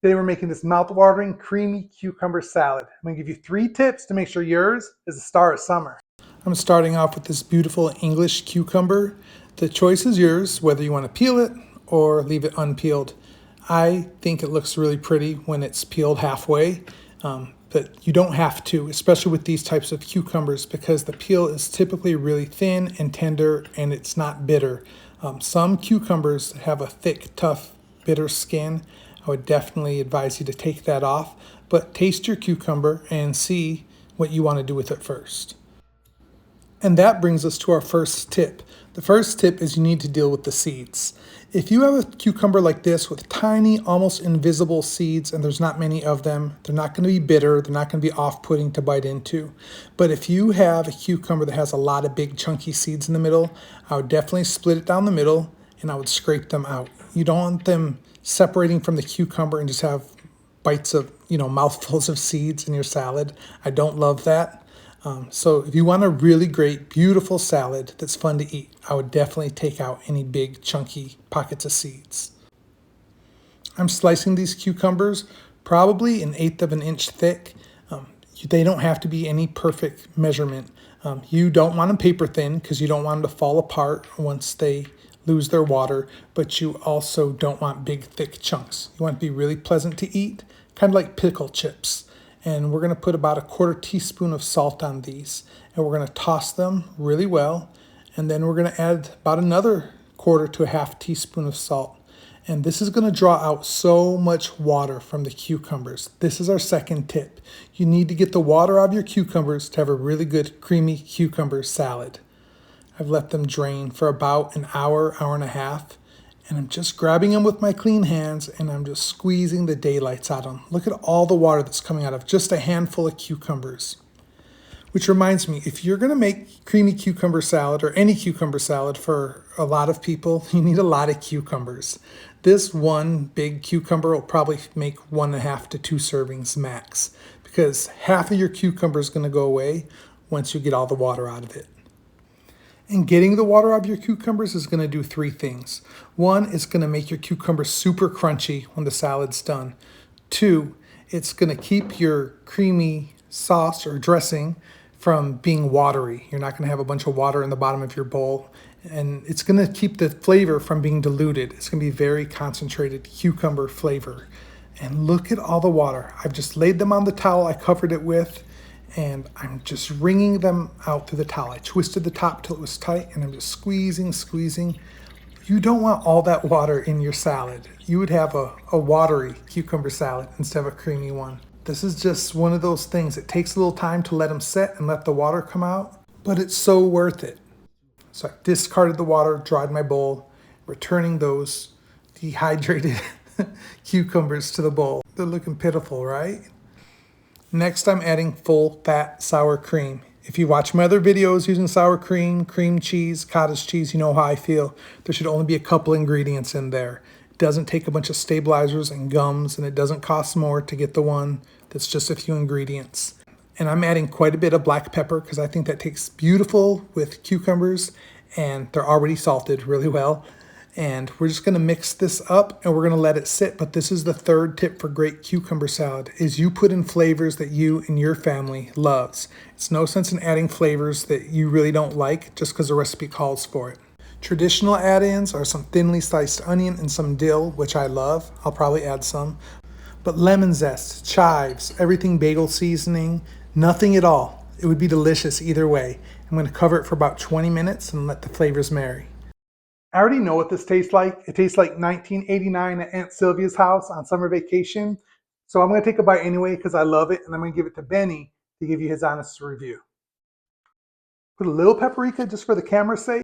Today we're making this mouth-watering, creamy cucumber salad. I'm going to give you 3 tips to make sure yours is the star of summer. I'm starting off with this beautiful English cucumber. The choice is yours, whether you want to peel it or leave it unpeeled. I think it looks really pretty when it's peeled halfway, but you don't have to, especially with these types of cucumbers, because the peel is typically really thin and tender and it's not bitter. Some cucumbers have a thick, tough, bitter skin. I would definitely advise you to take that off, but taste your cucumber and see what you want to do with it first. And that brings us to our first tip. The first tip is you need to deal with the seeds. If you have a cucumber like this with tiny, almost invisible seeds, and there's not many of them, they're not going to be bitter, they're not going to be off-putting to bite into. But if you have a cucumber that has a lot of big chunky seeds in the middle, I would definitely split it down the middle and I would scrape them out. You don't want them separating from the cucumber and just have bites of, mouthfuls of seeds in your salad. I don't love that. So if you want a really great, beautiful salad that's fun to eat, I would definitely take out any big, chunky pockets of seeds. I'm slicing these cucumbers probably 1/8 of an inch thick. They don't have to be any perfect measurement. You don't want them paper thin because you don't want them to fall apart once they lose their water, but you also don't want big, thick chunks. You want it to be really pleasant to eat, kind of like pickle chips. And we're going to put about 1/4 teaspoon of salt on these, and we're going to toss them really well, and then we're going to add about another 1/4 to 1/2 teaspoon of salt. And this is going to draw out so much water from the cucumbers. This is our second tip. You need to get the water out of your cucumbers to have a really good creamy cucumber salad. I've let them drain for about an hour, hour and a half, and I'm just grabbing them with my clean hands and I'm just squeezing the daylights out of them. Look at all the water that's coming out of just a handful of cucumbers. Which reminds me, if you're going to make creamy cucumber salad or any cucumber salad for a lot of people, you need a lot of cucumbers. This one big cucumber will probably make 1.5 to 2 servings max, because half of your cucumber is going to go away once you get all the water out of it. And getting the water out of your cucumbers is going to do 3 things. 1, it's going to make your cucumbers super crunchy when the salad's done. 2, it's going to keep your creamy sauce or dressing from being watery. You're not going to have a bunch of water in the bottom of your bowl. And it's going to keep the flavor from being diluted. It's going to be very concentrated cucumber flavor. And look at all the water. I've just laid them on the towel I covered it with, and I'm just wringing them out through the towel. I twisted the top till it was tight, and I'm just squeezing. You don't want all that water in your salad. You would have a watery cucumber salad instead of a creamy one. This is just one of those things. It takes a little time to let them set and let the water come out, but it's so worth it. So I discarded the water, dried my bowl, returning those dehydrated cucumbers to the bowl. They're looking pitiful, right? Next, I'm adding full fat sour cream. If you watch my other videos using sour cream, cream cheese, cottage cheese, you know how I feel. There should only be a couple ingredients in there. It doesn't take a bunch of stabilizers and gums, and it doesn't cost more to get the one that's just a few ingredients. And I'm adding quite a bit of black pepper because I think that tastes beautiful with cucumbers, and they're already salted really well. And we're just going to mix this up and we're going to let it sit. But this is the third tip for great cucumber salad, is you put in flavors that you and your family loves. It's no sense in adding flavors that you really don't like just because the recipe calls for it. Traditional add-ins are some thinly sliced onion and some dill, which I love. I'll probably add some. But lemon zest, chives, everything bagel seasoning, nothing at all. It would be delicious either way. I'm going to cover it for about 20 minutes and let the flavors marry. I already know what this tastes like. It tastes like 1989 at Aunt Sylvia's house on summer vacation. So I'm going to take a bite anyway because I love it, and I'm going to give it to Benny to give you his honest review. Put a little paprika just for the camera's sake.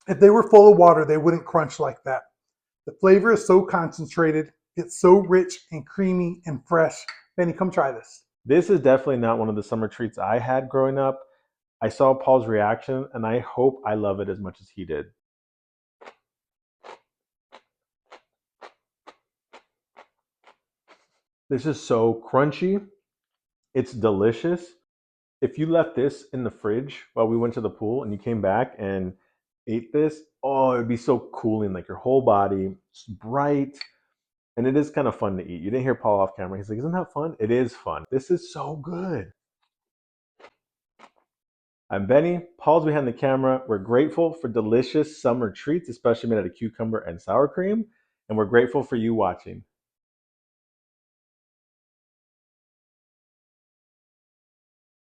If they were full of water, they wouldn't crunch like that. The flavor is so concentrated. It's so rich and creamy and fresh. Benny, come try this. This is definitely not one of the summer treats I had growing up. I saw Paul's reaction, and I hope I love it as much as he did. This is so crunchy. It's delicious. If you left this in the fridge while we went to the pool and you came back and ate this, oh, it'd be so cooling, like your whole body, it's bright, and it is kind of fun to eat. You didn't hear Paul off camera. He's like, "Isn't that fun?" It is fun. This is so good. I'm Benny. Paul's behind the camera. We're grateful for delicious summer treats, especially made out of cucumber and sour cream, and we're grateful for you watching.